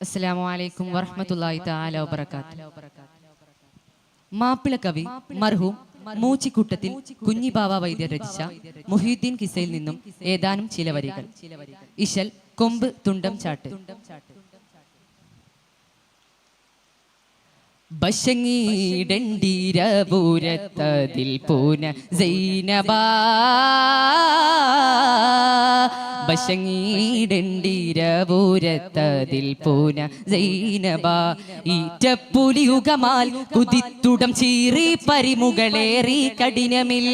അസ്സലാമു അലൈക്കും വറഹ്മത്തുള്ളാഹി തആല വബറകാതുഹു. മാപ്പിള കവി മർഹൂം മൂച്ചിക്കുട്ടത്തിൽ കുഞ്ഞിബാവ വൈദ്യർ രചിച്ച മുഹീദ്ദീൻ കിസയിൽ നിന്നും ഏതാനും ചില വരികൾ. ഇശൽ കൊമ്പ് തുണ്ടം ചാട്ട്. ബശങ്ങീടണ്ടീരപൂരത്തതിൽ പൂന സൈനബാ ബശങ്ങീടണ്ടീരപൂരത്തതിൽ പൂന സൈനബാ ഈറ്റപ്പുലിയുഗമാൽ കുതിത്തുടം ചീറി പരിമുകളേറി കഠിനമിൽ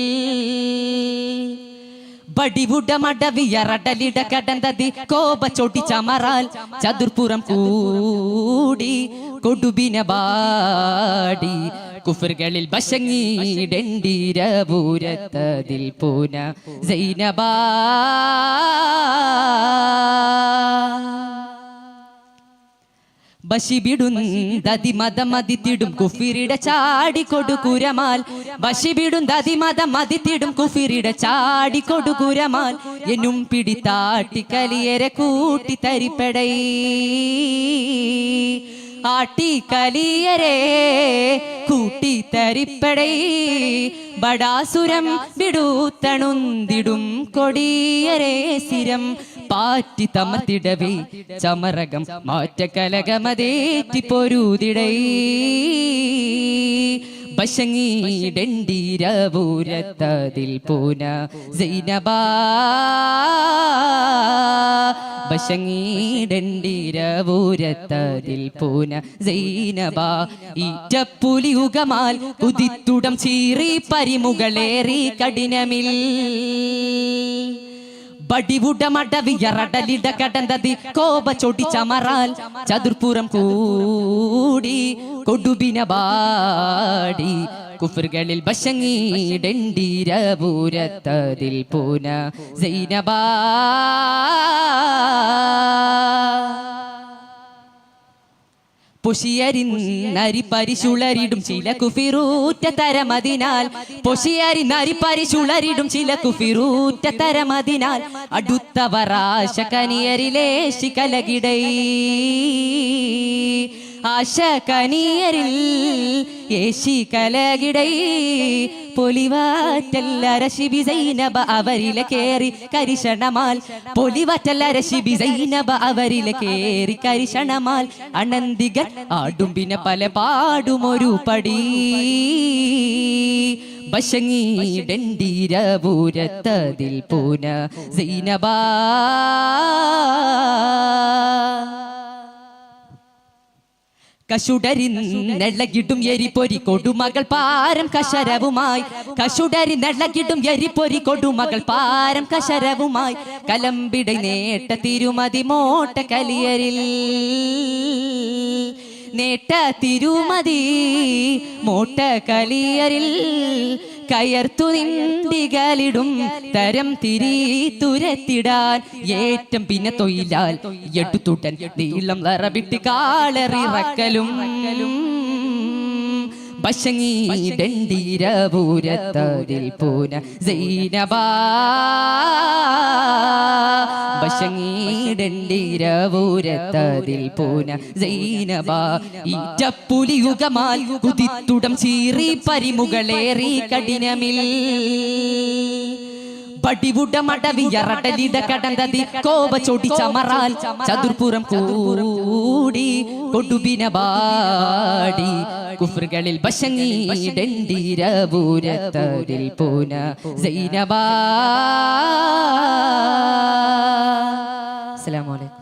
ബടിവുടമടവിയറടലിട കടന്തതി കോപ ചൊട്ടി ചമറാൽ ചതുർപ്പുറം കൂടി കൊടുബിന ബാടി കുഫറുകളിൽ ബശങ്ങീടണ്ടീരപൂരത്തതിൽ പൂന സൈനബാ ബശിബിടുന്തതി മതമതിത്തിടും കുഫിരിട ചാടിക്കൊടുകുരമാൽ ബശിബിടുന്തതി മതമതിത്തിടും കുഫിരിട ചാടിക്കൊടുകുരമാൽ എന്നും പിടിത്താട്ടി കലിയരെ കൂട്ടി തരിപ്പടൈ ആട്ടി കലിയരെ കൂട്ടി തരിപ്പടൈ ബടാസുരം വിടൂത്തണുന്തിടും കൊടിയരെ സിരം പാറ്റി തമത്തിടവേ ചമരകം മാറ്റ കലകമതേറ്റി പൊരുതിടൈ ബശങ്ങീടണ്ടീരപൂരത്തതിൽ പൂന സൈനബാ ബശങ്ങീടണ്ടീരപൂരത്തതിൽ പൂന സൈനബാ ഈറ്റപ്പുലിയുഗമാൽ കുതിത്തുടം ചീറി പരിമുകളേറി കഠിനമിൽ ബടിവുടമടവിയറടലിട കടന്തതി കോപ ചൊടി ചമറാൽ ചതുർപ്പുറം കൂടി കൊടുബിന ബാടി കുഫറുകളിൽ ബശങ്ങീടണ്ടീരപൂരത്തതിൽ പൂന സൈനബാ പൊഷിയരിന്നരി പരിശുളരിടും ചില കുഫിറൂറ്റ തരമതിനാൽ പൊഷിയരിന്നരി പരിശുളരിടും ചില കുഫിറൂറ്റ തരമതിനാൽ അടുത്തവറാശ കനിയരിലേശി കലകിടൈ ആശ കനിയരിൽ ഏശി കലകിടൈ പൊലിവാറ്റല്ലരശിബി സൈനബ അവരിലെ കേറി കരിഷണമാൽ പൊലിവാറ്റല്ലരശിബി സൈനബ അവരിലെ കേറി കരിഷണമാൽ അനന്തികർ ആടുംബിനെ പല പാടുമൊരു പടി ബശങ്ങീടണ്ടീരപൂരത്തതിൽ പൂന സൈനബാ കശുടരിന്നെള്ളകിടും എരിപ്പൊരി കൊടുമകൾ പാരം കശരവുമായി കശുടരിന്നെള്ളകിടും എരിപ്പൊരി കൊടുമകൾ പാരം കശരവുമായി കലമ്പിട നേട്ട തിരുമതി മോട്ട കലിയരിൽ നേട്ട തിരുമതി മോട്ട കലിയരിൽ കയർത്തു നിന്തികളിടും തരം തിരി തുരത്തിടാൻ ഏറ്റം പിന്നെ തൊയിലാൽ എടുത്തുടൻ നീളം ലറബിട്ട് കാളറിറക്കലും ബശങ്ങീടണ്ടീരപൂരത്തതിൽ പൂന സൈനബാ ബശങ്ങീടണ്ടീരപൂരത്തതിൽ പൂന സൈനബാ ഈറ്റപ്പുലിയുഗമാൽ കുതിത്തുടം ചീറി പരിമുകളേറി കഠിനമിൽ ബടിവുടമടവിയറടലിട കടന്തതി കോപ ചൊടി ചമറാൽ ചതുർപ്പുറം കൂടി കൊടുബിന ബാടി കുഫറുകളിൽ ബശങ്ങീടണ്ടീരപൂരത്തതിൽ പൂന സൈനബാ. അസ്സലാമു അലൈക്കും.